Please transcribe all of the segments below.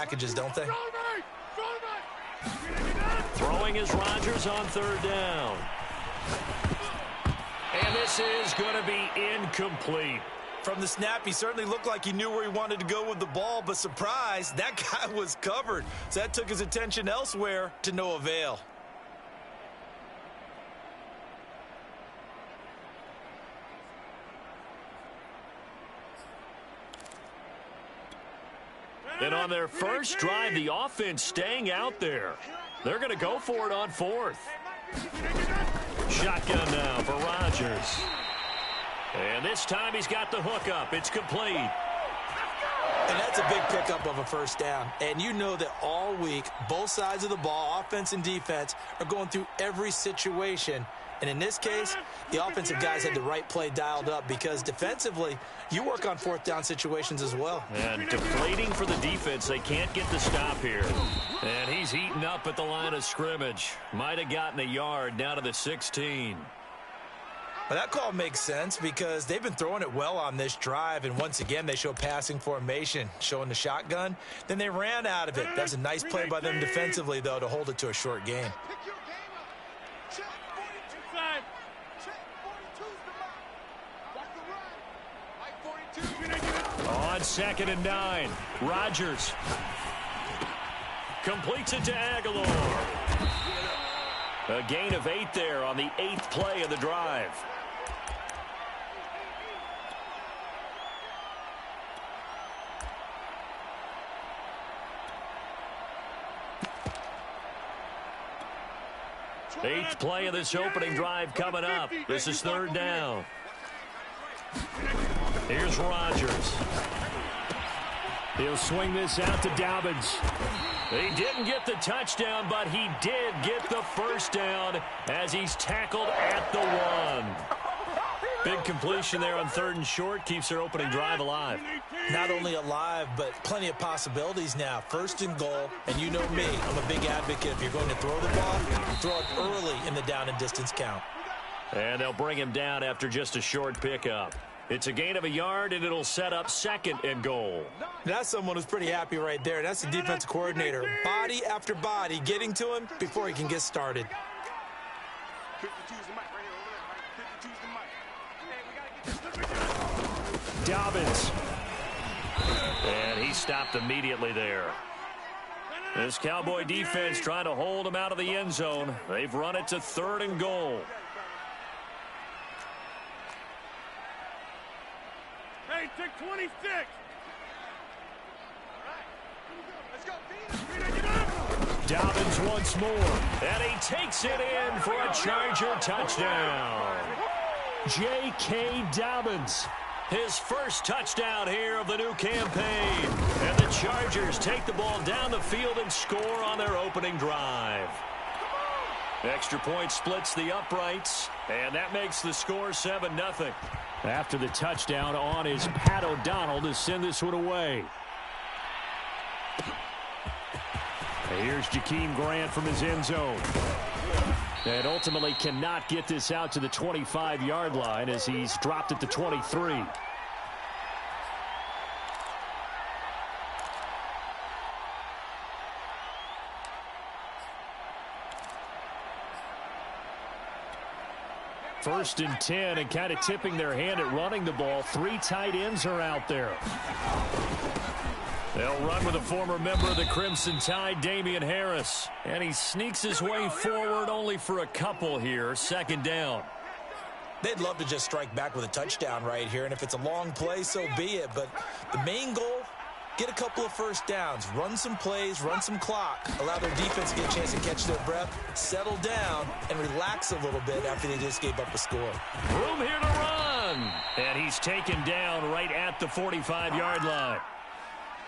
packages, don't they? Throwing is Rodgers on third down. And this is going to be incomplete. From the snap, he certainly looked like he knew where he wanted to go with the ball, but surprise, that guy was covered. So that took his attention elsewhere to no avail. And on their first drive, the offense staying out there. They're going to go for it on fourth. Shotgun now for Rodgers. And this time he's got the hook up. It's complete. And that's a big pickup of a first down. And you know that all week, both sides of the ball, offense and defense, are going through every situation. And in this case, the offensive guys had the right play dialed up because defensively, you work on fourth down situations as well. And deflating for the defense. They can't get the stop here. And he's eaten up at the line of scrimmage. Might have gotten a yard down to the 16. Well, that call makes sense because they've been throwing it well on this drive, and once again, they show passing formation, showing the shotgun. Then they ran out of it. That's a nice play by them defensively, though, to hold it to a short gain. On 2nd and 9, Rodgers completes it to Aguilar. A gain of 8 there on the 8th play of the drive. Eighth play of this opening drive coming up. This is third down. Here's Rodgers. He'll swing this out to Dobbins. He didn't get the touchdown, but he did get the first down as he's tackled at the 1. Big completion there on 3rd and short. Keeps their opening drive alive. Not only alive, but plenty of possibilities now. 1st and goal, and you know me, I'm a big advocate. If you're going to throw the ball, throw it early in the down and distance count. And they'll bring him down after just a short pickup. It's a gain of a yard, and it'll set up 2nd and goal. That's someone who's pretty happy right there. That's the defensive coordinator. Body after body getting to him before he can get started. Dobbins. And he stopped immediately there. This Cowboy defense trying to hold him out of the end zone. They've run it to 3rd and goal. Hey, take 26. Dobbins once more. And he takes it in for a Charger touchdown. J.K. Dobbins. His first touchdown here of the new campaign. And the Chargers take the ball down the field and score on their opening drive. Extra point splits the uprights, and that makes the score 7-0. After the touchdown on is Pat O'Donnell to send this one away. Here's Jakeem Grant from his end zone. And ultimately cannot get this out to the 25-yard line as he's dropped at the 23. First and 10, and kind of tipping their hand at running the ball. 3 tight ends are out there. They'll run with a former member of the Crimson Tide, Damian Harris. And he sneaks his way forward only for a couple here. 2nd down. They'd love to just strike back with a touchdown right here, and if it's a long play, so be it. But the main goal, get a couple of first downs, run some plays, run some clock, allow their defense to get a chance to catch their breath, settle down, and relax a little bit after they just gave up a score. Room here to run. And he's taken down right at the 45-yard line.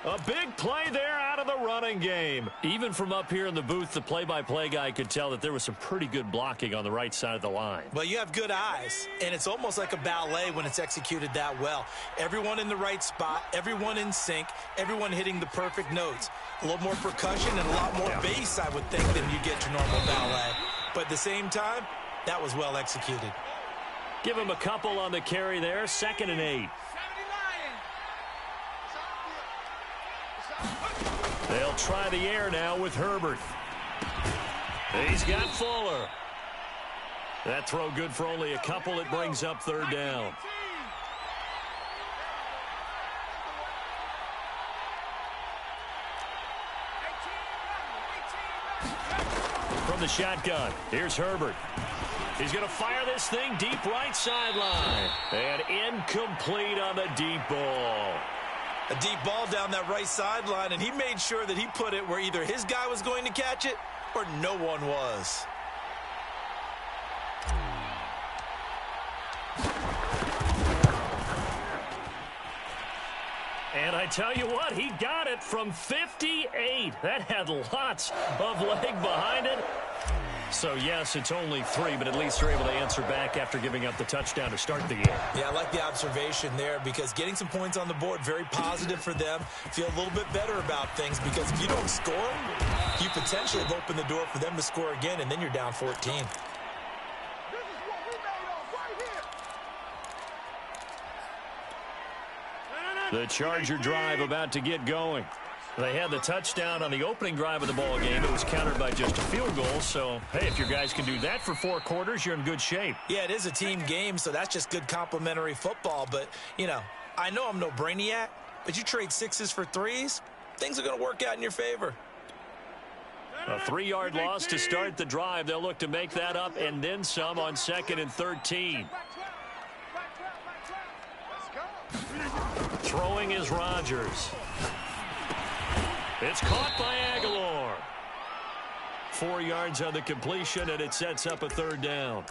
A big play there out of the running game. Even from up here in the booth, the play-by-play guy could tell that there was some pretty good blocking on the right side of the line. Well, you have good eyes, and it's almost like a ballet when it's executed that well. Everyone in the right spot, everyone in sync, everyone hitting the perfect notes. A little more percussion and a lot more bass, I would think, than you get to normal ballet. But at the same time, that was well executed. Give him a couple on the carry there. 2nd and 8. They'll try the air now with Herbert. He's got Fuller. That throw good for only a couple. It brings up third down. From the shotgun, here's Herbert. He's going to fire this thing deep right sideline. And incomplete on the deep ball. A deep ball down that right sideline, and he made sure that he put it where either his guy was going to catch it or no one was. And I tell you what, he got it from 58. That had lots of leg behind it. So, yes, it's only 3, but at least they're able to answer back after giving up the touchdown to start the game. Yeah, I like the observation there because getting some points on the board, very positive for them. Feel a little bit better about things because if you don't score, you potentially have opened the door for them to score again, and then you're down 14. The Charger drive about to get going. They had the touchdown on the opening drive of the ball game. It was countered by just a field goal. So, hey, if your guys can do that for 4 quarters, you're in good shape. Yeah, it is a team game, so that's just good complimentary football. But, you know, I know I'm no brainiac, but you trade 6s for 3s, things are going to work out in your favor. A 3-yard loss to start the drive. They'll look to make that up and then some on 2nd and 13. Throwing is Rodgers. It's caught by Aguilar. 4 yards on the completion, and it sets up a third down.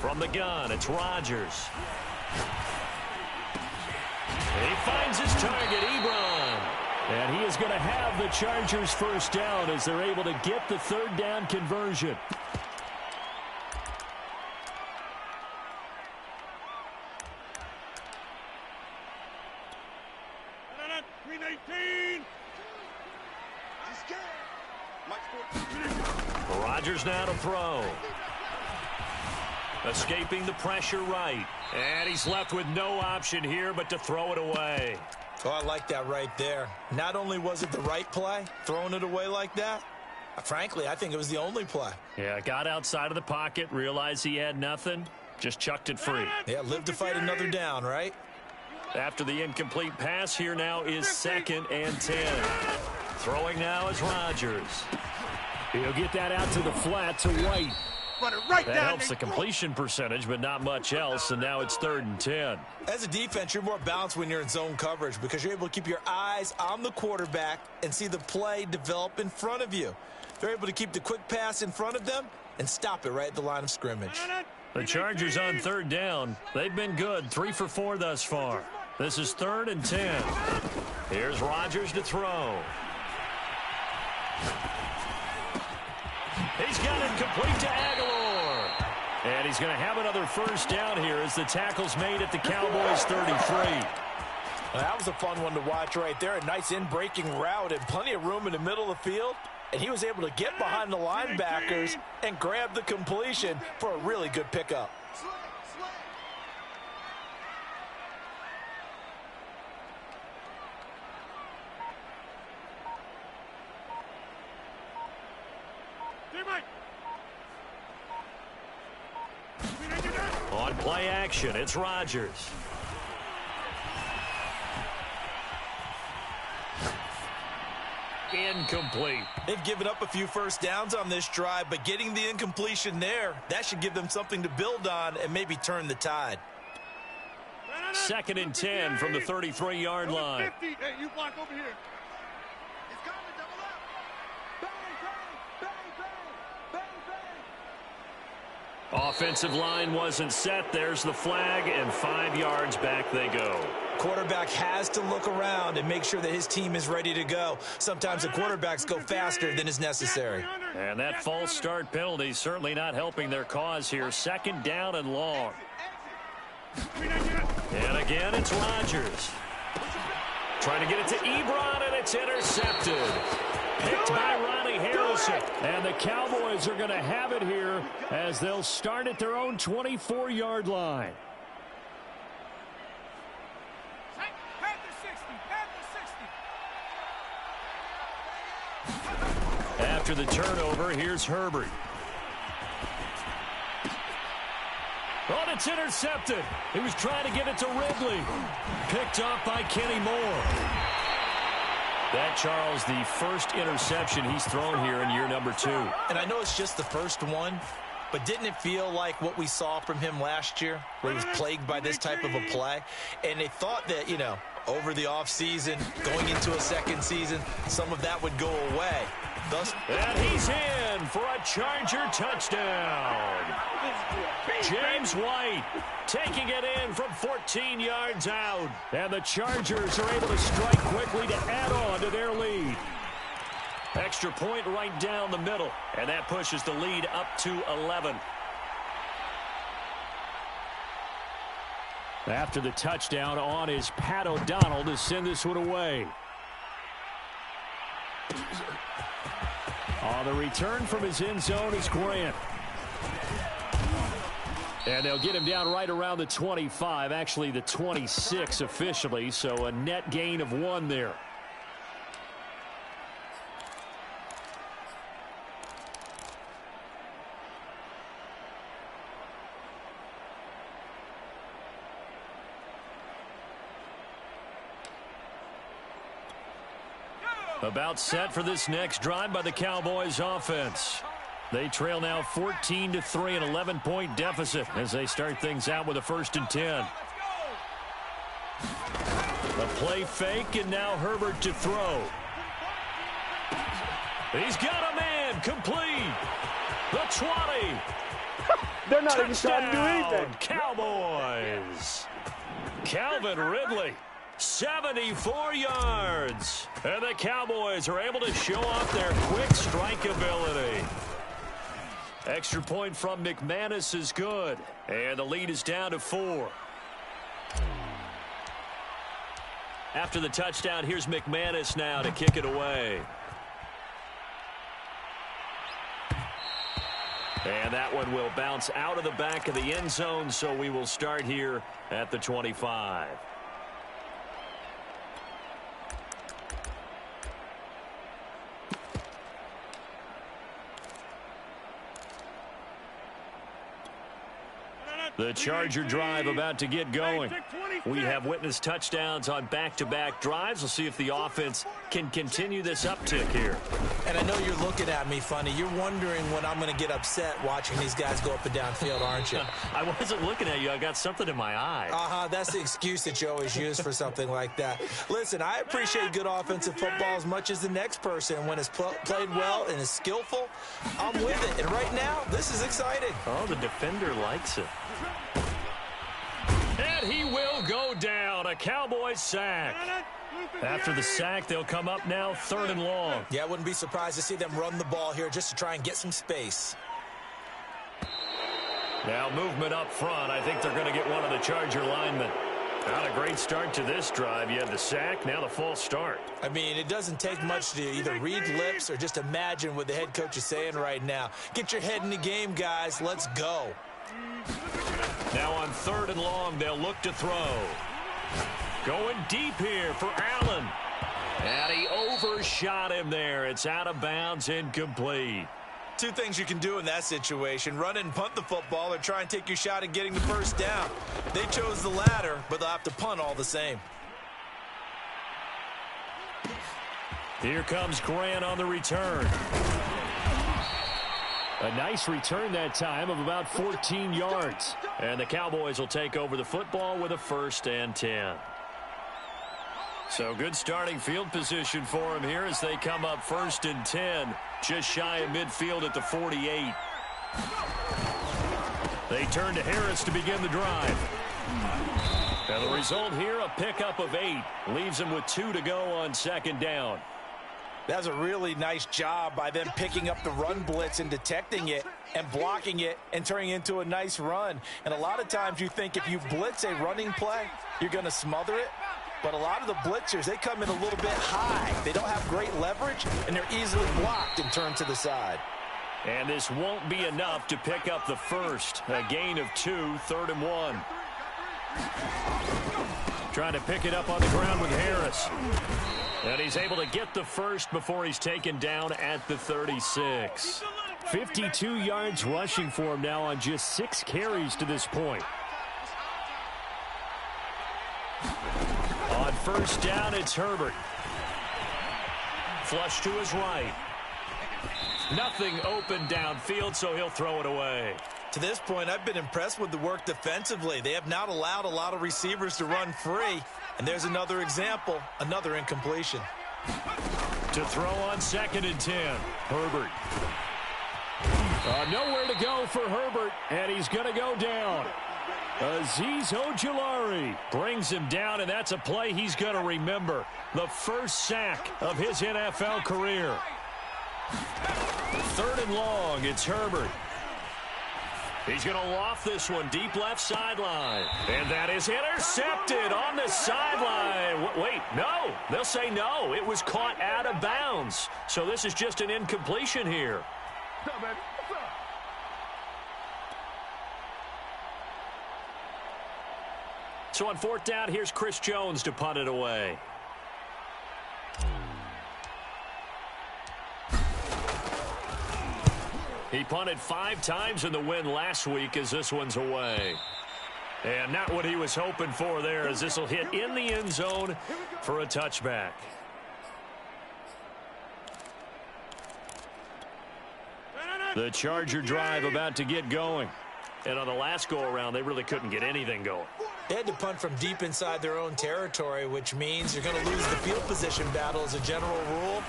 From the gun, it's Rodgers. He finds his target, Ebron. And he is going to have the Chargers first down as they're able to get the third down conversion. Rodgers now to throw. Escaping the pressure right. And he's left with no option here but to throw it away. Oh, I like that right there. Not only was it the right play, throwing it away like that, frankly, I think it was the only play. Yeah, got outside of the pocket, realized he had nothing, just chucked it free. Yeah, live to fight another down, right? After the incomplete pass, here now is 2nd and 10. Throwing now is Rodgers. He'll get that out to the flat to White. That helps the completion percentage, but not much else, and now it's 3rd and 10. As a defense, you're more balanced when you're in zone coverage because you're able to keep your eyes on the quarterback and see the play develop in front of you. They're able to keep the quick pass in front of them and stop it right at the line of scrimmage. The Chargers on 3rd down. They've been good, 3 for 4 thus far. This is 3rd and 10. Here's Rodgers to throw. He's got it complete to Aguilar. And he's going to have another first down here as the tackle's made at the Cowboys' 33. Well, that was a fun one to watch right there. A nice in-breaking route and plenty of room in the middle of the field. And he was able to get behind the linebackers and grab the completion for a really good pickup. On play action, it's Rodgers. Incomplete. They've given up a few first downs on this drive, but getting the incompletion there, that should give them something to build on and maybe turn the tide. 2nd and 10 from the 33-yard line. Hey, you block over here. Offensive line wasn't set. There's the flag, and 5 yards back they go. Quarterback has to look around and make sure that his team is ready to go. Sometimes the quarterbacks go faster than is necessary. And that false start penalty certainly not helping their cause here. 2nd down and long. And again, it's Rodgers. Trying to get it to Ebron, and it's intercepted. Picked by Ronnie Harrison. And the Cowboys are going to have it here as they'll start at their own 24-yard line. After the turnover, here's Herbert. Oh, it's intercepted. He was trying to get it to Ridley. Picked off by Kenny Moore. That, Charles, the first interception he's thrown here in year number 2. And I know it's just the first one, but didn't it feel like what we saw from him last year, where he was plagued by this type of a play? And they thought that, you know, over the offseason, going into a second season, some of that would go away. And he's in for a Charger touchdown. James White taking it in from 14 yards out. And the Chargers are able to strike quickly to add on to their lead. Extra point right down the middle. And that pushes the lead up to 11. After the touchdown, on is Pat O'Donnell to send this one away. On the return from his end zone is Grant. And they'll get him down right around the 25, actually the 26 officially, so a net gain of 1 there. About set for this next drive by the Cowboys offense. They trail now 14-3, an 11-point deficit as they start things out with a 1st and 10. A play fake, and now Herbert to throw. He's got a man, complete. The 20. They're not even Touchdown, trying to do anything. Cowboys. Calvin Ridley. 74 yards. And the Cowboys are able to show off their quick strike ability. Extra point from McManus is good. And the lead is down to 4. After the touchdown, here's McManus now to kick it away. And that one will bounce out of the back of the end zone, so we will start here at the 25. The Charger drive about to get going. We have witnessed touchdowns on back-to-back drives. We'll see if the offense can continue this uptick here. And I know you're looking at me funny. You're wondering when I'm going to get upset watching these guys go up and down field, aren't you? I wasn't looking at you. I got something in my eye. That's the excuse that you always use for something like that. Listen, I appreciate good offensive football as much as the next person. When it's played well and is skillful, I'm with it. And right now, this is exciting. Oh, the defender likes it. And he will go down. A Cowboys sack. After the sack, they'll come up now 3rd and long. Yeah, I wouldn't be surprised to see them run the ball here just to try and get some space. Now movement up front. I think they're going to get one of the Charger linemen. Not a great start to this drive. You had the sack, now the false start. I mean, it doesn't take much to either read lips or just imagine what the head coach is saying right now. Get your head in the game, guys. Let's go. Now on 3rd and long, they'll look to throw. Going deep here for Allen. And he overshot him there. It's out of bounds, incomplete. Two things you can do in that situation: run and punt the football, or try and take your shot at getting the first down. They chose the latter, but they'll have to punt all the same. Here comes Grant on the return. A nice return that time of about 14 yards. And the Cowboys will take over the football with a 1st and 10. So good starting field position for them here as they come up 1st and 10. Just shy of midfield at the 48. They turn to Harris to begin the drive. And the result here, a pickup of 8. Leaves them with 2 to go on 2nd down. That's a really nice job by them picking up the run blitz and detecting it and blocking it and turning it into a nice run. And a lot of times you think if you blitz a running play, you're going to smother it. But a lot of the blitzers, they come in a little bit high. They don't have great leverage, and they're easily blocked and turned to the side. And this won't be enough to pick up the first. A gain of 2, 3rd and 1. Trying to pick it up on the ground with Harris. And he's able to get the first before he's taken down at the 36. 52 yards rushing for him now on just 6 carries to this point. On first down, it's Herbert. Flush to his right. Nothing open downfield, so he'll throw it away. To this point, I've been impressed with the work defensively. They have not allowed a lot of receivers to run free. And there's another example, another incompletion. To throw on 2nd and 10, Herbert. Nowhere to go for Herbert, and he's going to go down. Azeez Ojulari brings him down, and that's a play he's going to remember. The first sack of his NFL career. 3rd and long, it's Herbert. He's going to loft this one deep left sideline. And that is intercepted on the sideline. Wait, no. They'll say no. It was caught out of bounds. So this is just an incompletion here. What's up, baby? What's up? So on 4th down, here's Chris Jones to punt it away. He punted 5 times in the win last week as this one's away. And not what he was hoping for there, as this will hit in the end zone for a touchback. The Charger drive about to get going. And on the last go-around, they really couldn't get anything going. They had to punt from deep inside their own territory, which means you're going to lose the field position battle as a general rule.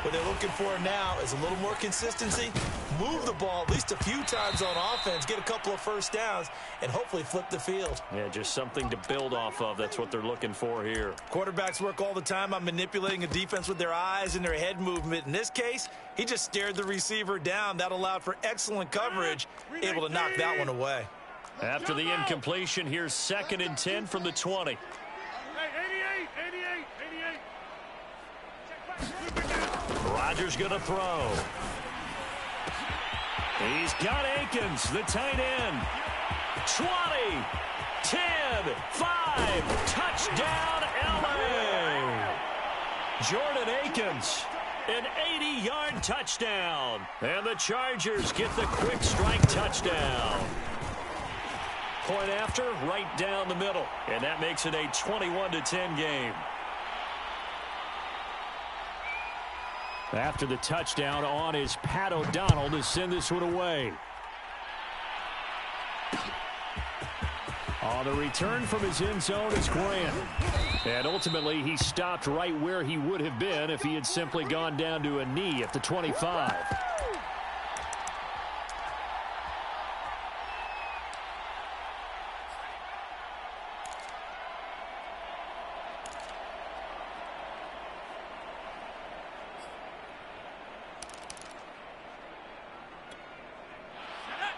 What they're looking for now is a little more consistency, move the ball at least a few times on offense, get a couple of first downs, and hopefully flip the field. Yeah, just something to build off of. That's what they're looking for here. Quarterbacks work all the time on manipulating a defense with their eyes and their head movement. In this case, he just stared the receiver down. That allowed for excellent coverage, able to knock that one away. After the incompletion, here's 2nd and 10 from the 20. Hey, 88. Rodgers going to throw. He's got Akins, the tight end. 20, 10, 5, touchdown LA. Jordan Akins, an 80-yard touchdown. And the Chargers get the quick strike touchdown. Point after, right down the middle. And that makes it a 21-10 game. After the touchdown on is Pat O'Donnell to send this one away. On the return from his end zone is Grant. And ultimately, he stopped right where he would have been if he had simply gone down to a knee at the 25.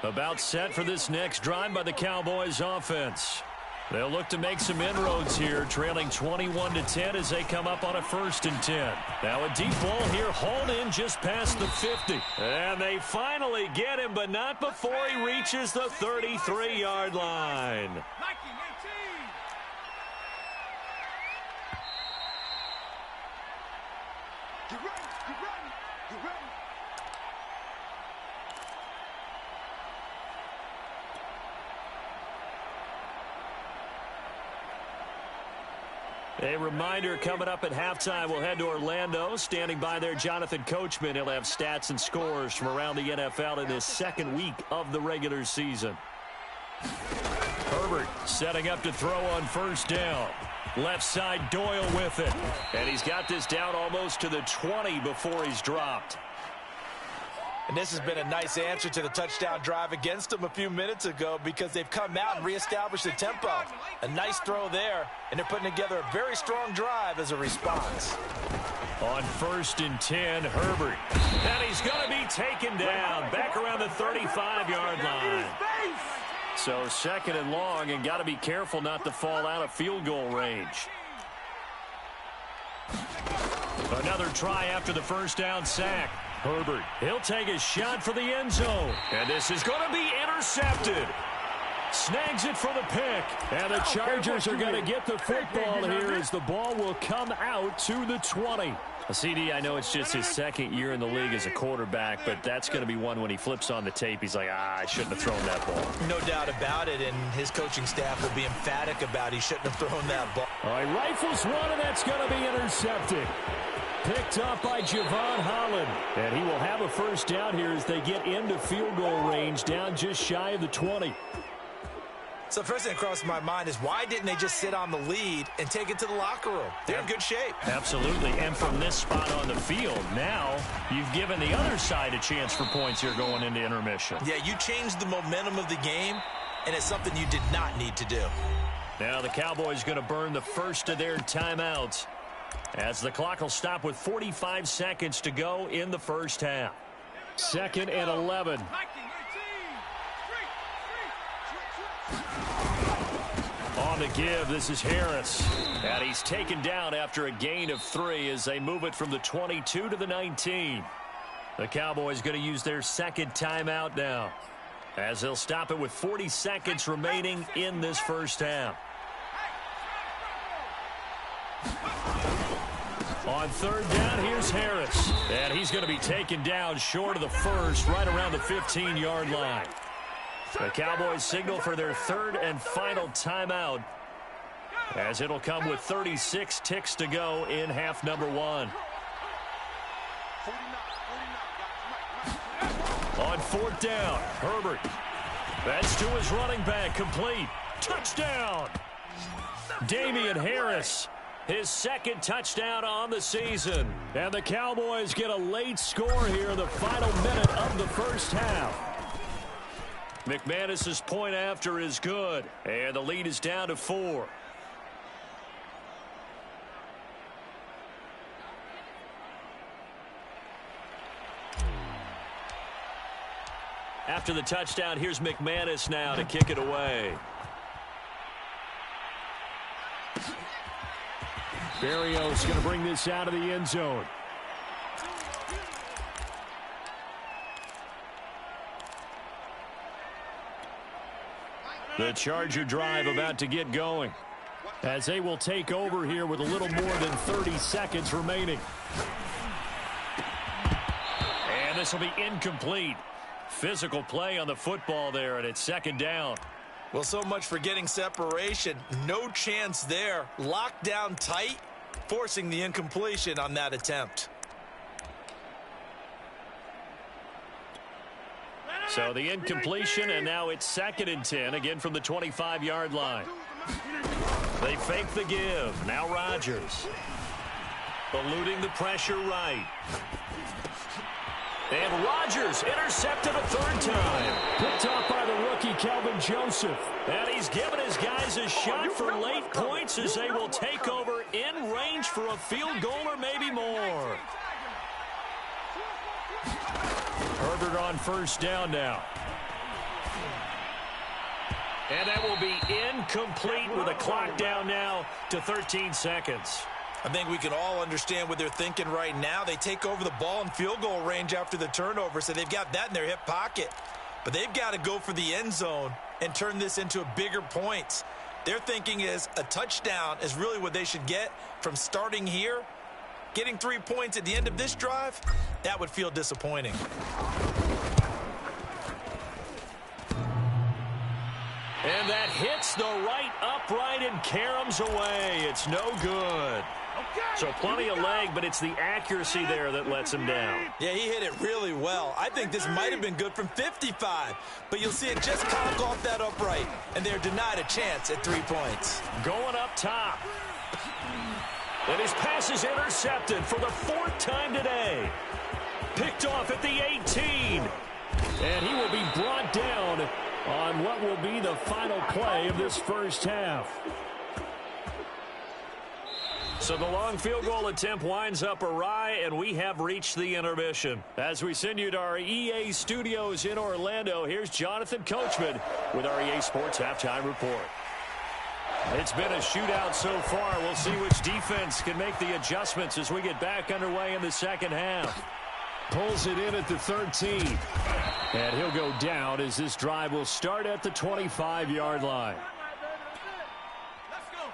About set for this next drive by the Cowboys offense. They'll look to make some inroads here, trailing 21-10 as they come up on a 1st and 10. Now a deep ball here, hauled in just past the 50. And they finally get him, but not before he reaches the 33-yard line. A reminder, coming up at halftime, we'll head to Orlando. Standing by there, Jonathan Coachman. He'll have stats and scores from around the NFL in his 2nd week of the regular season. Herbert setting up to throw on 1st down. Left side, Doyle with it. And he's got this down almost to the 20 before he's dropped. And this has been a nice answer to the touchdown drive against them a few minutes ago because they've come out and reestablished the tempo. A nice throw there, and they're putting together a very strong drive as a response. On 1st and 10, Herbert. And he's going to be taken down back around the 35-yard line. So 2nd and long, and got to be careful not to fall out of field goal range. Another try after the first down sack. Herbert, he'll take a shot for the end zone. And this is going to be intercepted. Snags it for the pick. And the Chargers are going to get the football here as the ball will come out to the 20. CD, I know it's just his second year in the league as a quarterback, but that's going to be one when he flips on the tape. He's like, I shouldn't have thrown that ball. No doubt about it, and his coaching staff will be emphatic about he shouldn't have thrown that ball. All right, rifles one, and that's going to be intercepted. Picked up by Javon Holland. And he will have a first down here as they get into field goal range, down just shy of the 20. So first thing that crosses my mind is why didn't they just sit on the lead and take it to the locker room? They're in good shape. Absolutely. And from this spot on the field, now you've given the other side a chance for points here going into intermission. Yeah, you changed the momentum of the game, and it's something you did not need to do. Now the Cowboys going to burn the first of their timeouts as the clock will stop with 45 seconds to go in the first half. 2nd and 11. On the give, this is Harris. And he's taken down after a gain of 3 as they move it from the 22 to the 19. The Cowboys going to use their second timeout now as they'll stop it with 40 seconds remaining in this first half. On third down, here's Harris. And he's going to be taken down short of the first, right around the 15-yard line. The Cowboys signal for their third and final timeout as it'll come with 36 ticks to go in half number 1. On fourth down, Herbert. That's to his running back, complete. Touchdown! Damian Harris, his second touchdown on the season. And the Cowboys get a late score here in the final minute of the first half. McManus's point after is good, and the lead is down to 4. After the touchdown, here's McManus now to kick it away. Berrios going to bring this out of the end zone. The Charger drive about to get going as they will take over here with a little more than 30 seconds remaining. And this will be incomplete. Physical play on the football there, and it's second down. Well, so much for getting separation. No chance there. Locked down tight, forcing the incompletion on that attempt. So the incompletion, and now it's 2nd and 10, again from the 25-yard line. They fake the give. Now Rodgers. Eluding the pressure right. And Rodgers intercepted a third time. Picked off by the rookie, Calvin Joseph. And he's given his guys a shot for late points as they will take over in range for a field goal or maybe more. Herbert on first down now. And that will be incomplete with a clock down now to 13 seconds. I think we can all understand what they're thinking right now. They take over the ball in field goal range after the turnover, so they've got that in their hip pocket. But they've got to go for the end zone and turn this into a bigger points. Their thinking is a touchdown is really what they should get from starting here. Getting 3 points at the end of this drive, that would feel disappointing. And that hits the right upright and caroms away. It's no good. So plenty of leg, but it's the accuracy there that lets him down. Yeah, he hit it really well. I think this might have been good from 55, but you'll see it just conk off that upright, and they're denied a chance at 3 points. Going up top. And his pass is intercepted for the 4th time today. Picked off at the 18. And he will be brought down on what will be the final play of this first half. So the long field goal attempt winds up awry, and we have reached the intermission. As we send you to our EA studios in Orlando, here's Jonathan Coachman with our EA Sports Halftime Report. It's been a shootout so far. We'll see which defense can make the adjustments as we get back underway in the second half. Pulls it in at the 13. And he'll go down as this drive will start at the 25-yard line.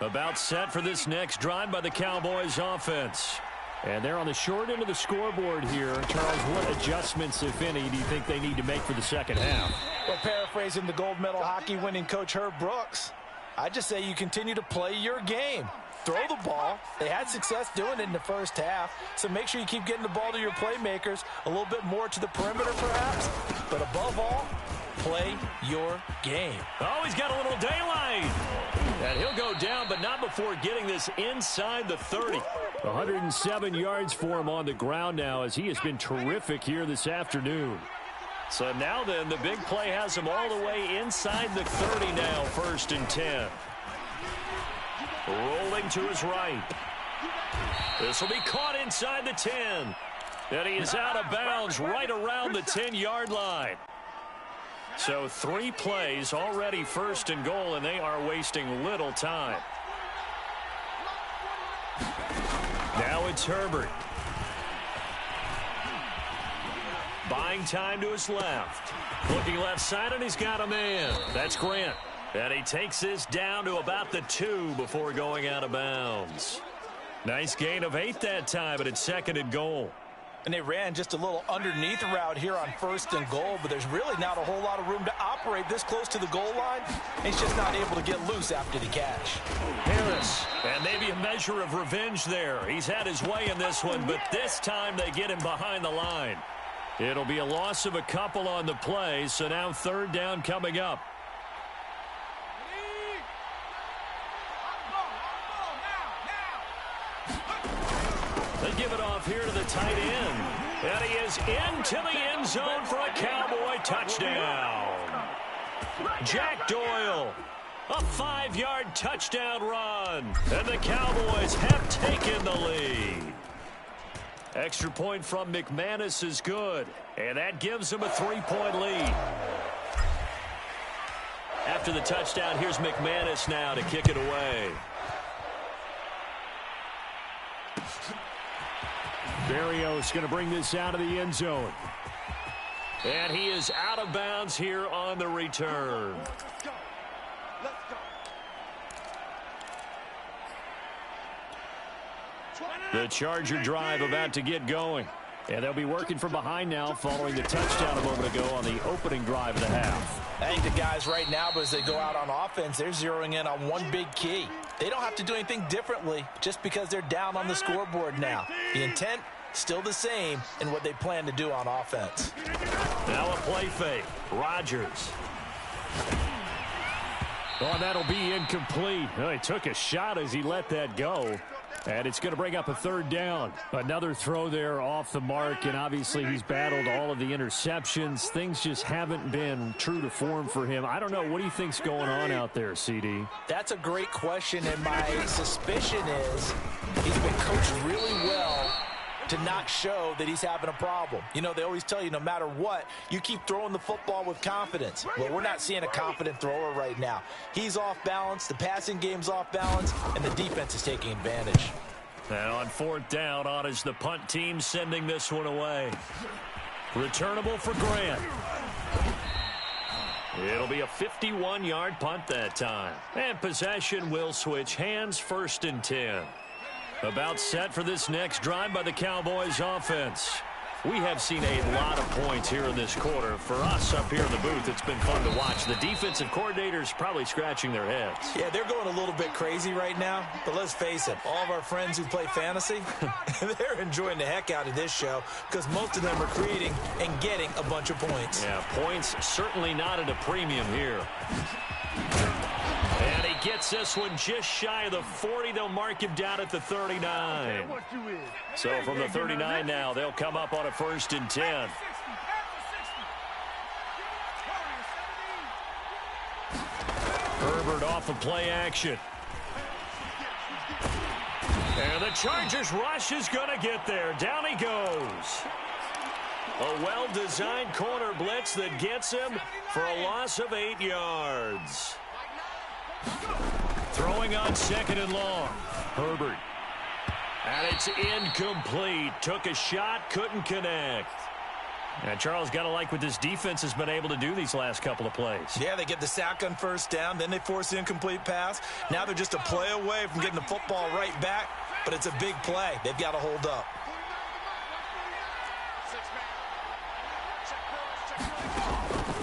About set for this next drive by the Cowboys offense. And they're on the short end of the scoreboard here. Charles, what adjustments, if any, do you think they need to make for the second half? Well, paraphrasing the gold medal hockey winning coach Herb Brooks, I just say you continue to play your game. Throw the ball. They had success doing it in the first half, so make sure you keep getting the ball to your playmakers, a little bit more to the perimeter perhaps, but above all, play your game. Oh, he's got a little daylight. And he'll go down, but not before getting this inside the 30. 107 yards for him on the ground now as he has been terrific here this afternoon. So now then, the big play has him all the way inside the 30 now, 1st and 10. Rolling to his right. This will be caught inside the 10. And he is out of bounds right around the 10-yard line. So 3 plays already 1st and goal, and they are wasting little time. Now it's Herbert. Buying time to his left. Looking left side, and he's got a man. That's Grant. And he takes this down to about the 2 before going out of bounds. Nice gain of 8 that time, but it's 2nd and goal. And they ran just a little underneath route here on 1st and goal, but there's really not a whole lot of room to operate this close to the goal line. He's just not able to get loose after the catch. Harris, and maybe a measure of revenge there. He's had his way in this one, but this time they get him behind the line. It'll be a loss of a couple on the play, so now 3rd down coming up. They give it off here to the tight end. And he is into the end zone for a Cowboy touchdown. Jack Doyle, a 5-yard touchdown run. And the Cowboys have taken the lead. Extra point from McManus is good. And that gives them a 3-point lead. After the touchdown, here's McManus now to kick it away. Berrios going to bring this out of the end zone. And he is out of bounds here on the return. The Charger drive about to get going. And they'll be working from behind now following the touchdown a moment ago on the opening drive of the half. I think the guys right now, but as they go out on offense, they're zeroing in on one big key. They don't have to do anything differently just because they're down on the scoreboard now. The intent, still the same in what they plan to do on offense. Now a play fake. Rodgers. Oh, and that'll be incomplete. Oh, he took a shot as he let that go. And it's going to bring up a 3rd down. Another throw there off the mark, and obviously he's battled all of the interceptions. Things just haven't been true to form for him. I don't know. What do you think's going on out there, CD? That's a great question, and my suspicion is he's been coached really well to not show that he's having a problem. You know, they always tell you no matter what, you keep throwing the football with confidence. Well, we're not seeing a confident thrower right now. He's off balance, the passing game's off balance, and the defense is taking advantage. And on 4th down, on is the punt team sending this one away. Returnable for Grant. It'll be a 51-yard punt that time. And possession will switch hands, 1st and 10. About set for this next drive by the Cowboys offense. We have seen a lot of points here in this quarter. For us up here in the booth, it's been fun to watch. The defensive coordinators probably scratching their heads. Yeah, they're going a little bit crazy right now. But let's face it, all of our friends who play fantasy, they're enjoying the heck out of this show because most of them are creating and getting a bunch of points. Yeah, points certainly not at a premium here. And he gets this one just shy of the 40. They'll mark him down at the 39. So from the 39 now, they'll come up on a 1st and 10. Herbert off of play action. And the Chargers rush is going to get there. Down he goes. A well-designed corner blitz that gets him for a loss of 8 yards. Throwing on second and long. Herbert. And it's incomplete. Took a shot, couldn't connect. And Charles, got to like what this defense has been able to do these last couple of plays. Yeah, they get the sack on first down, then they force the incomplete pass. Now they're just a play away from getting the football right back, but it's a big play. They've got to hold up.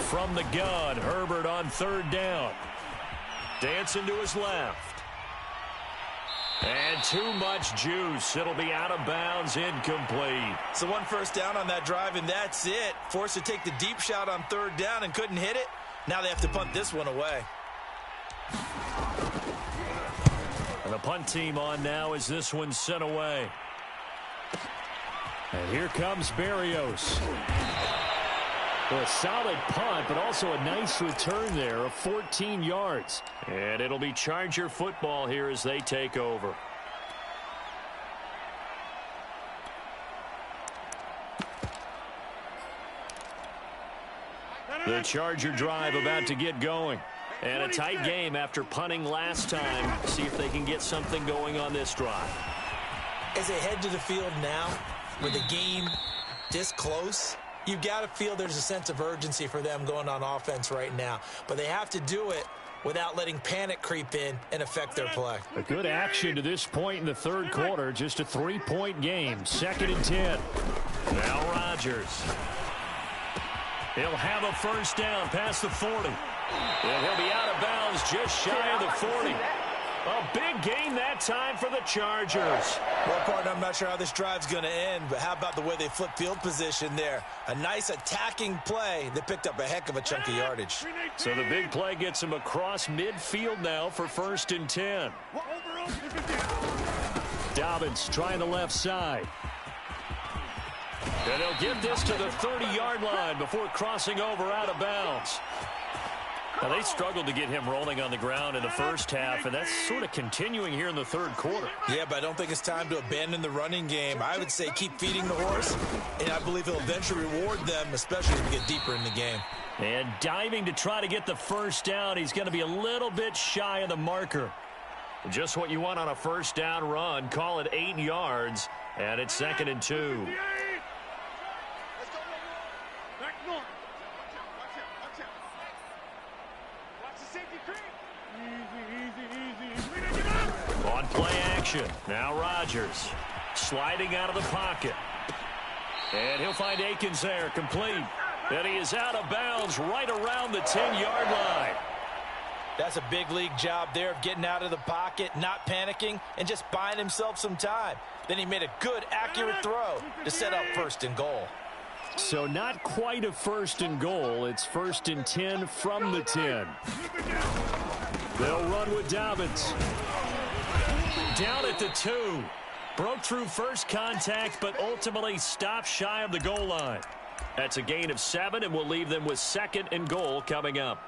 From the gun, Herbert on third down. Dancing to his left. And too much juice. It'll be out of bounds, incomplete. So one first down on that drive, and that's it. Forced to take the deep shot on third down and couldn't hit it. Now they have to punt this one away. And the punt team on now as this one's sent away. And here comes Berrios. Well, a solid punt, but also a nice return there of 14 yards. And it'll be Charger football here as they take over. The Charger drive about to get going. And a tight game after punting last time. See if they can get something going on this drive. As they head to the field now, with the game this close, you've got to feel there's a sense of urgency for them going on offense right now. But they have to do it without letting panic creep in and affect their play. A good action to this point in the third quarter. Just a 3-point game. 2nd and 10. Now Rodgers. He'll have a first down past the 40. And he'll be out of bounds just shy of the 40. A big gain that time for the Chargers. Well, partner, I'm not sure how this drive's going to end, but how about the way they flip field position there? A nice attacking play that picked up a heck of a chunk of yardage. So the big play gets him across midfield now for 1st and 10. Dobbins trying the left side. And they'll get this to the 30-yard line before crossing over out of bounds. Now, they struggled to get him rolling on the ground in the first half, and that's sort of continuing here in the third quarter. Yeah, but I don't think it's time to abandon the running game. I would say keep feeding the horse, and I believe he'll eventually reward them, especially as we get deeper in the game. And diving to try to get the first down, he's going to be a little bit shy of the marker. Just what you want on a first down run. Call it 8 yards, and it's 2nd and 2. On play action, now Rodgers sliding out of the pocket. And he'll find Akins there, complete. And he is out of bounds right around the 10-yard line. That's a big league job there of getting out of the pocket, not panicking, and just buying himself some time. Then he made a good, accurate throw to set up 1st and goal. So not quite a 1st and goal. It's 1st and 10 from the 10. They'll run with Dobbins. Down at the 2. Broke through first contact, but ultimately stopped shy of the goal line. That's a gain of 7, and will leave them with 2nd and goal coming up.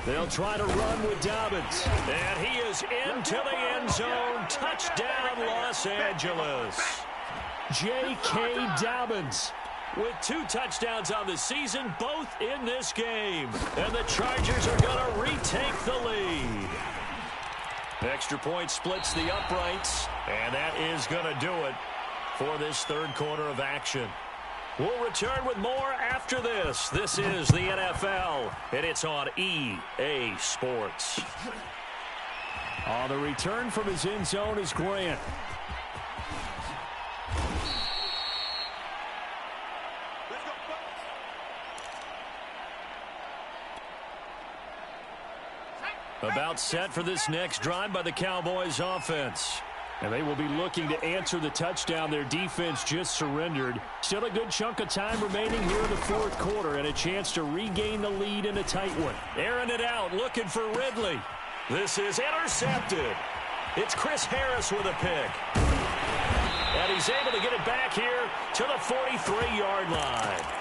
They'll try to run with Dobbins. And he is into the end zone. Touchdown, Los Angeles. J.K. Dobbins with 2 touchdowns on the season, both in this game. And the Chargers are going to retake the lead. Extra point splits the uprights, and that is going to do it for this third quarter of action. We'll return with more after this. This is the NFL, and it's on EA Sports. On the return from his end zone is Grant. About set for this next drive by the Cowboys offense. And they will be looking to answer the touchdown their defense just surrendered. Still a good chunk of time remaining here in the fourth quarter and a chance to regain the lead in a tight one. Airing it out, looking for Ridley. This is intercepted. It's Chris Harris with a pick. And he's able to get it back here to the 43-yard line.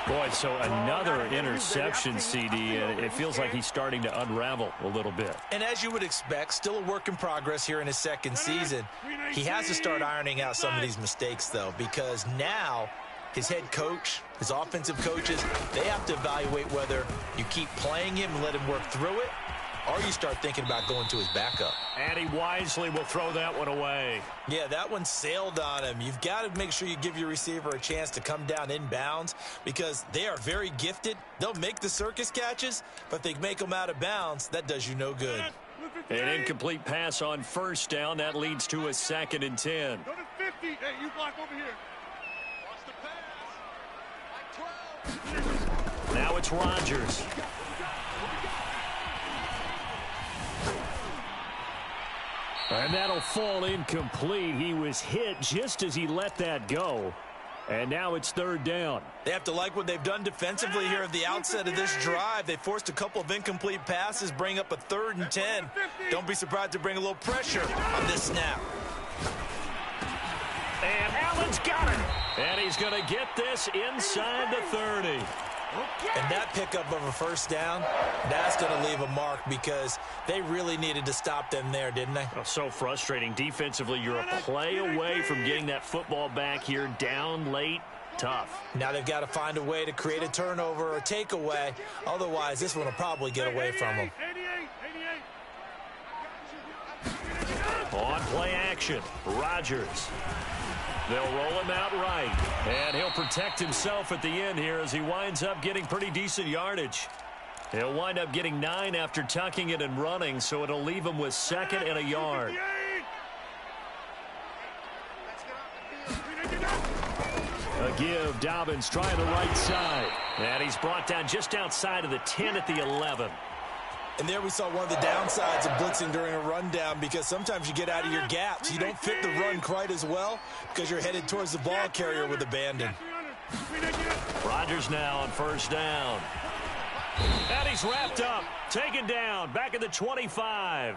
Boy, so another interception, CD, and it feels like he's starting to unravel a little bit. And as you would expect, still a work in progress here in his second season. He has to start ironing out some of these mistakes, though, because now his head coach, his offensive coaches, they have to evaluate whether you keep playing him and let him work through it, or you start thinking about going to his backup. And he wisely will throw that one away. Yeah, that one sailed on him. You've got to make sure you give your receiver a chance to come down inbounds because they are very gifted. They'll make the circus catches, but if they make them out of bounds, that does you no good. An incomplete pass on first down. That leads to a 2nd and 10. Go to 50. Hey, you block over here. Now it's Rodgers. And that'll fall incomplete. He was hit just as he let that go. And now it's 3rd down. They have to like what they've done defensively here at the outset of this drive. They forced a couple of incomplete passes, bring up a 3rd and 10. Don't be surprised to bring a little pressure on this snap. And Allen's got it. And he's going to get this inside the 30. And that pickup of a first down, that's going to leave a mark because they really needed to stop them there, didn't they? Oh, so frustrating. Defensively, you're a play away from getting that football back here down late. Tough. Now they've got to find a way to create a turnover or takeaway. Otherwise, this one will probably get away from them. 88. On play action, Rodgers. They'll roll him out right, and he'll protect himself at the end here as he winds up getting pretty decent yardage. He'll wind up getting 9 after tucking it and running, so it'll leave him with 2nd and a yard. A give, Dobbins trying the right side, and he's brought down just outside of the 10 at the 11. And there we saw one of the downsides of blitzing during a rundown because sometimes you get out of your gaps. You don't fit the run quite as well because you're headed towards the ball carrier with abandon. Rodgers now on first down. And he's wrapped up, taken down, back at the 25.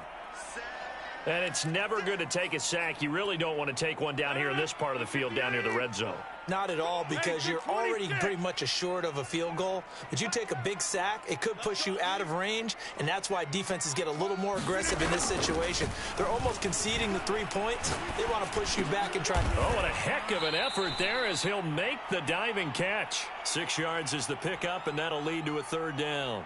And it's never good to take a sack. You really don't want to take one down here in this part of the field down near the red zone. Not at all, because you're already pretty much assured of a field goal. But you take a big sack, it could push you out of range, and that's why defenses get a little more aggressive in this situation. They're almost conceding the 3 points. They want to push you back and try. Oh, what a heck of an effort there as he'll make the diving catch. 6 yards is the pickup, and that'll lead to a 3rd down.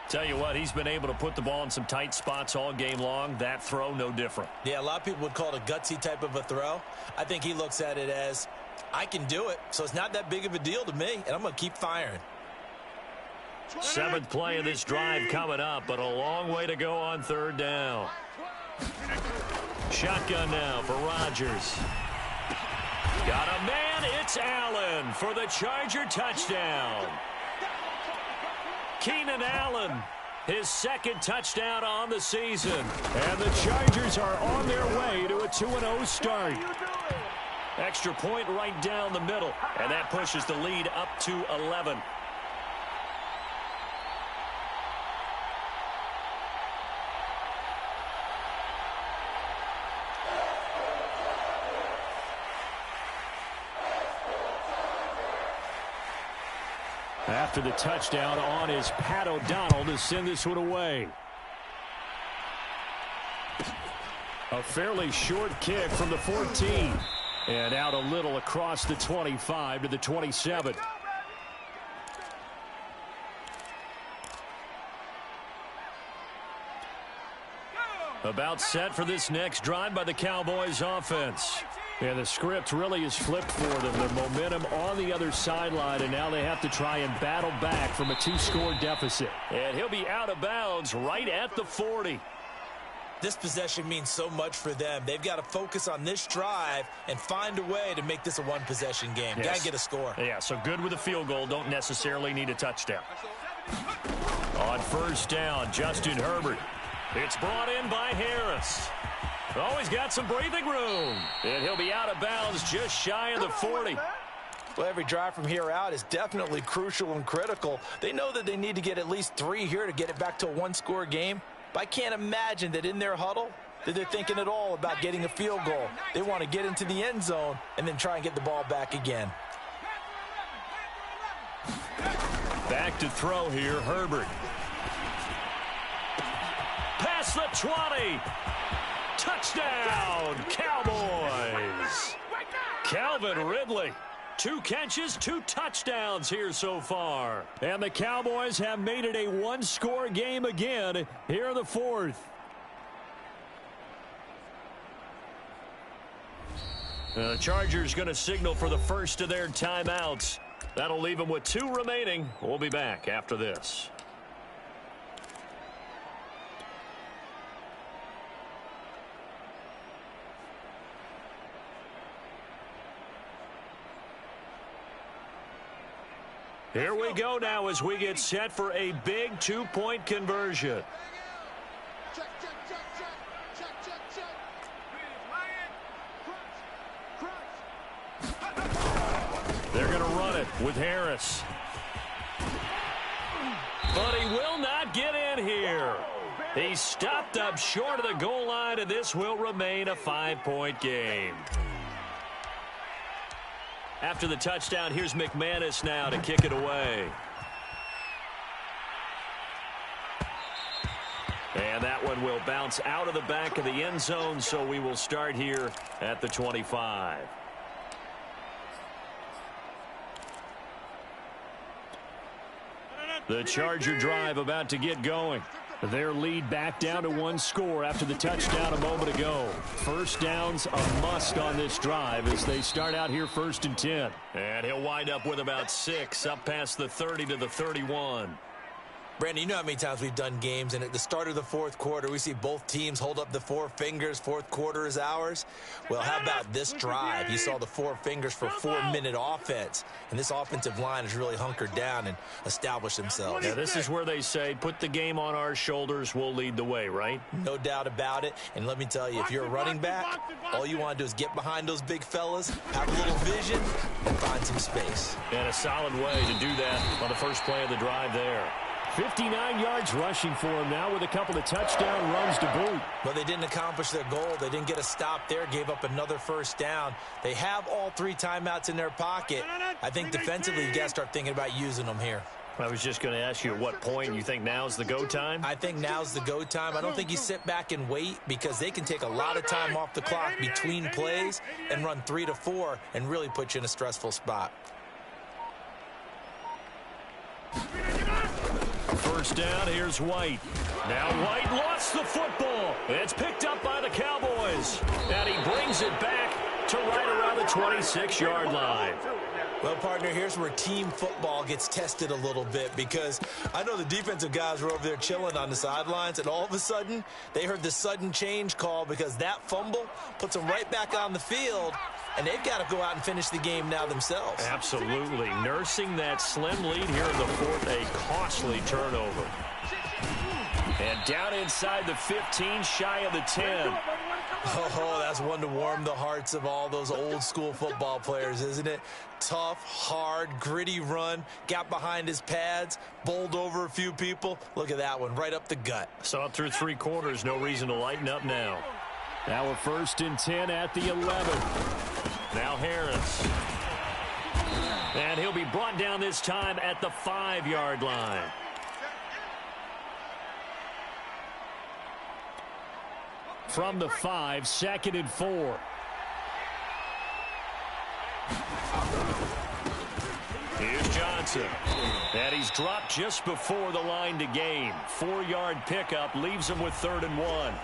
Tell you what, he's been able to put the ball in some tight spots all game long. That throw, no different. Yeah, a lot of people would call it a gutsy type of a throw. I think he looks at it as, I can do it, so it's not that big of a deal to me, and I'm going to keep firing. 7th play of this drive coming up, but a long way to go on 3rd down. Shotgun now for Rodgers. Got a man, it's Allen for the Charger touchdown. Keenan Allen, his 2nd touchdown on the season. And the Chargers are on their way to a 2-0 start. Extra point right down the middle, and that pushes the lead up to 11. After the touchdown on is Pat O'Donnell to send this one away. A fairly short kick from the 14. And out a little across the 25 to the 27. About set for this next drive by the Cowboys offense. And the script really is flipped for them. Their momentum on the other sideline, and now they have to try and battle back from a 2-score deficit. And he'll be out of bounds right at the 40. This possession means so much for them. They've got to focus on this drive and find a way to make this a one-possession game. Yes. Got to get a score. Yeah, so good with a field goal. Don't necessarily need a touchdown. On first down, Justin Herbert. It's brought in by Harris. Oh, he's got some breathing room. And he'll be out of bounds just shy of the 40. Well, every drive from here out is definitely crucial and critical. They know that they need to get at least 3 here to get it back to a one-score game. But I can't imagine that in their huddle that they're thinking at all about getting a field goal. They want to get into the end zone and then try and get the ball back again. Back to throw here, Herbert. Past the 20. Touchdown, Cowboys. Calvin Ridley. 2 catches, 2 touchdowns here so far. And the Cowboys have made it a one-score game again here in the 4th. The Chargers going to signal for the first of their timeouts. That'll leave them with 2 remaining. We'll be back after this. Here we go now as we get set for a big 2-point conversion. They're going to run it with Harris. But he will not get in here. He stopped up short of the goal line, and this will remain a 5-point game. After the touchdown, here's McManus now to kick it away. And that one will bounce out of the back of the end zone, so we will start here at the 25. The Charger drive about to get going. Their lead back down to 1 score after the touchdown a moment ago. First down's a must on this drive as they start out here 1st and 10. And he'll wind up with about 6 up past the 30 to the 31. Brandon, you know how many times we've done games, and at the start of the 4th quarter, we see both teams hold up the 4 fingers. 4th quarter is ours. Well, how about this drive? You saw the 4 fingers for 4-minute offense, and this offensive line has really hunkered down and established themselves. Now, this is where they say, put the game on our shoulders, we'll lead the way, right? No doubt about it, and let me tell you, if you're a running back, all you want to do is get behind those big fellas, have a little vision, and find some space. And a solid way to do that on the first play of the drive there. 59 yards rushing for him now with a couple of touchdown runs to boot. But they didn't accomplish their goal. They didn't get a stop there, gave up another first down. They have all 3 timeouts in their pocket. I think defensively you got to start thinking about using them here. I was just going to ask you at what point you think now's the go time? I think now's the go time. I don't think you sit back and wait because they can take a lot of time off the clock between plays and run 3 to 4 and really put you in a stressful spot. First down, here's White. Now White lost the football. It's picked up by the Cowboys. And he brings it back to right around the 26-yard line. Well, partner, here's where team football gets tested a little bit because I know the defensive guys were over there chilling on the sidelines, and all of a sudden they heard the sudden change call because that fumble puts them right back on the field, and they've got to go out and finish the game now themselves. Absolutely. Nursing that slim lead here in the 4th, a costly turnover. And down inside the 15, shy of the 10. Oh, that's one to warm the hearts of all those old school football players, isn't it? Tough, hard, gritty run, got behind his pads, bowled over a few people. Look at that one, right up the gut. Saw it through 3 quarters, no reason to lighten up now. Now a 1st and 10 at the 11. Now Harris. And he'll be brought down this time at the 5-yard line. From the 5, 2nd and 4. Here's Johnson. And he's dropped just before the line to gain. 4-yard pickup leaves him with 3rd and 1.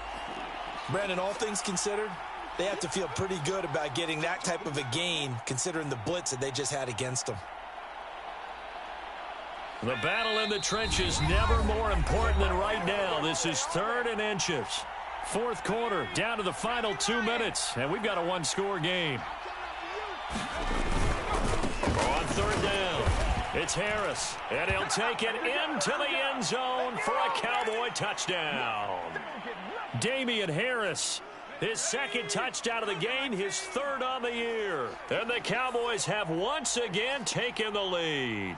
Brandon, all things considered, they have to feel pretty good about getting that type of a gain considering the blitz that they just had against them. The battle in the trenches never more important than right now. This is 3rd and inches. 4th quarter, down to the final 2 minutes, and we've got a 1-score game. On 3rd down, it's Harris, and he'll take it into the end zone for a Cowboy touchdown. Damian Harris, his 2nd touchdown of the game, his 3rd on the year. And the Cowboys have once again taken the lead.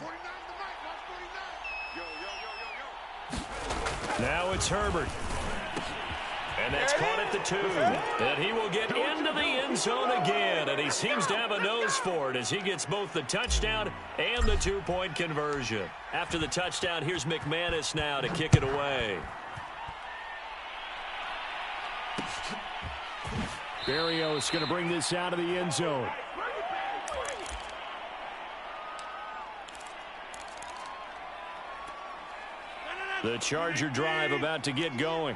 Now it's Herbert. And that's caught at the 2. And he will get into the end zone again. And he seems to have a nose for it as he gets both the touchdown and the 2-point conversion. After the touchdown, here's McManus now to kick it away. Berrios going to bring this out of the end zone. The Charger drive about to get going.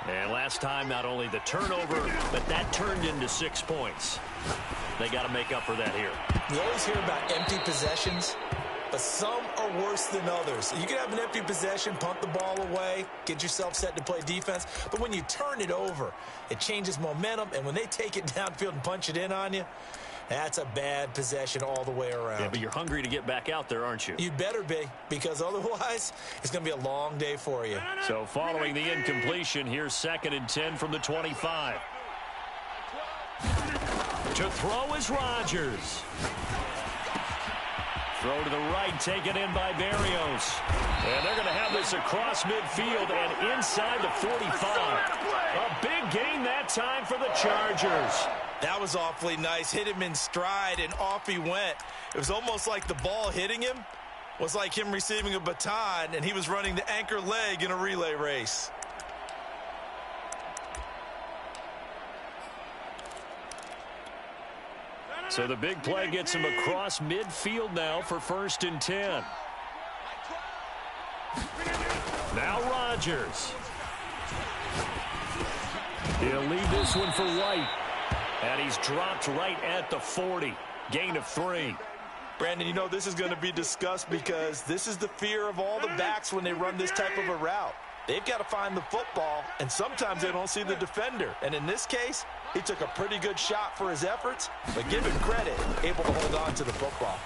And last time, not only the turnover, but that turned into 6 points. They got to make up for that here. You always hear about empty possessions, but some are worse than others. You can have an empty possession, punt the ball away, get yourself set to play defense, but when you turn it over, it changes momentum, and when they take it downfield and punch it in on you, that's a bad possession all the way around. Yeah, but you're hungry to get back out there, aren't you? You'd better be, because otherwise it's going to be a long day for you. So following the incompletion, here's 2nd and 10 from the 25. To throw is Rodgers. Throw to the right, taken in by Berrios. And they're going to have this across midfield and inside the 45. A big gain that time for the Chargers. That was awfully nice. Hit him in stride, and off he went. It was almost like the ball hitting him was like him receiving a baton, and he was running the anchor leg in a relay race. So the big play gets him across midfield now for 1st and 10. Now Rodgers. He'll leave this one for White. And he's dropped right at the 40. Gain of 3. Brandon, you know this is going to be discussed because this is the fear of all the backs when they run this type of a route. They've got to find the football, and sometimes they don't see the defender. And in this case, he took a pretty good shot for his efforts, but give him credit, able to hold on to the football.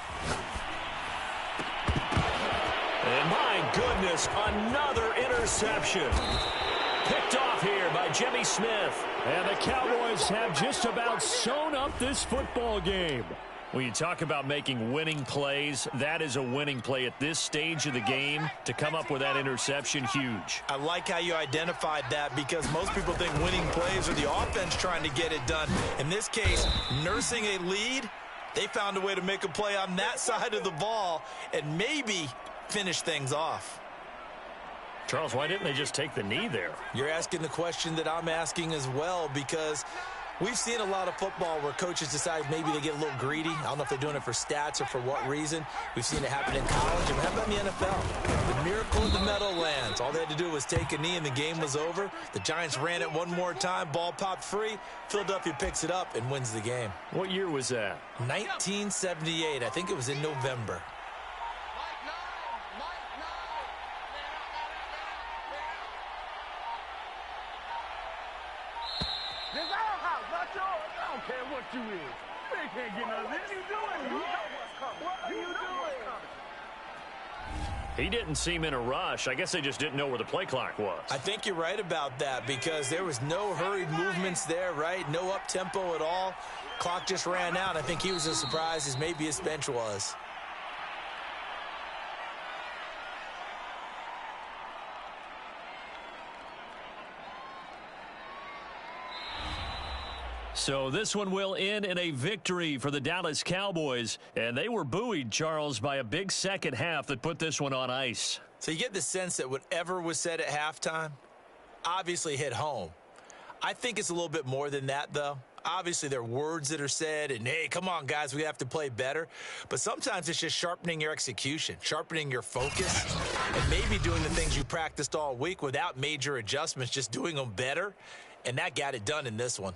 And my goodness, another interception. Picked off here by Jimmy Smith. And the Cowboys have just about sewn up this football game. When you talk about making winning plays, that is a winning play at this stage of the game. To come up with that interception, huge. I like how you identified that because most people think winning plays are the offense trying to get it done. In this case, nursing a lead, they found a way to make a play on that side of the ball and maybe finish things off. Charles, why didn't they just take the knee there? You're asking the question that I'm asking as well because we've seen a lot of football where coaches decide maybe they get a little greedy. I don't know if they're doing it for stats or for what reason. We've seen it happen in college. And how about in the NFL? The miracle of the Meadowlands. All they had to do was take a knee and the game was over. The Giants ran it one more time. Ball popped free. Philadelphia picks it up and wins the game. What year was that? 1978. I think it was in November. You is. They can't get none of this. What are you doing? You know what's coming. What are you doing? He didn't seem in a rush. I guess they just didn't know where the play clock was. I think you're right about that because there was no hurried movements there, right? No up-tempo at all. Clock just ran out. I think he was as surprised as maybe his bench was. So this one will end in a victory for the Dallas Cowboys. And they were buoyed, Charles, by a big second half that put this one on ice. So you get the sense that whatever was said at halftime obviously hit home. I think it's a little bit more than that, though. Obviously, there are words that are said, and, hey, come on, guys, we have to play better. But sometimes it's just sharpening your execution, sharpening your focus, and maybe doing the things you practiced all week without major adjustments, just doing them better. And that got it done in this one.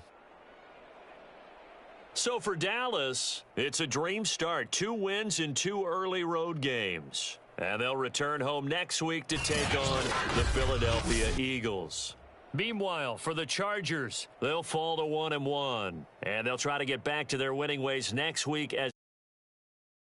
So for Dallas, it's a dream start. 2 wins in 2 early road games. And they'll return home next week to take on the Philadelphia Eagles. Meanwhile, for the Chargers, they'll fall to 1-1. And they'll try to get back to their winning ways next week as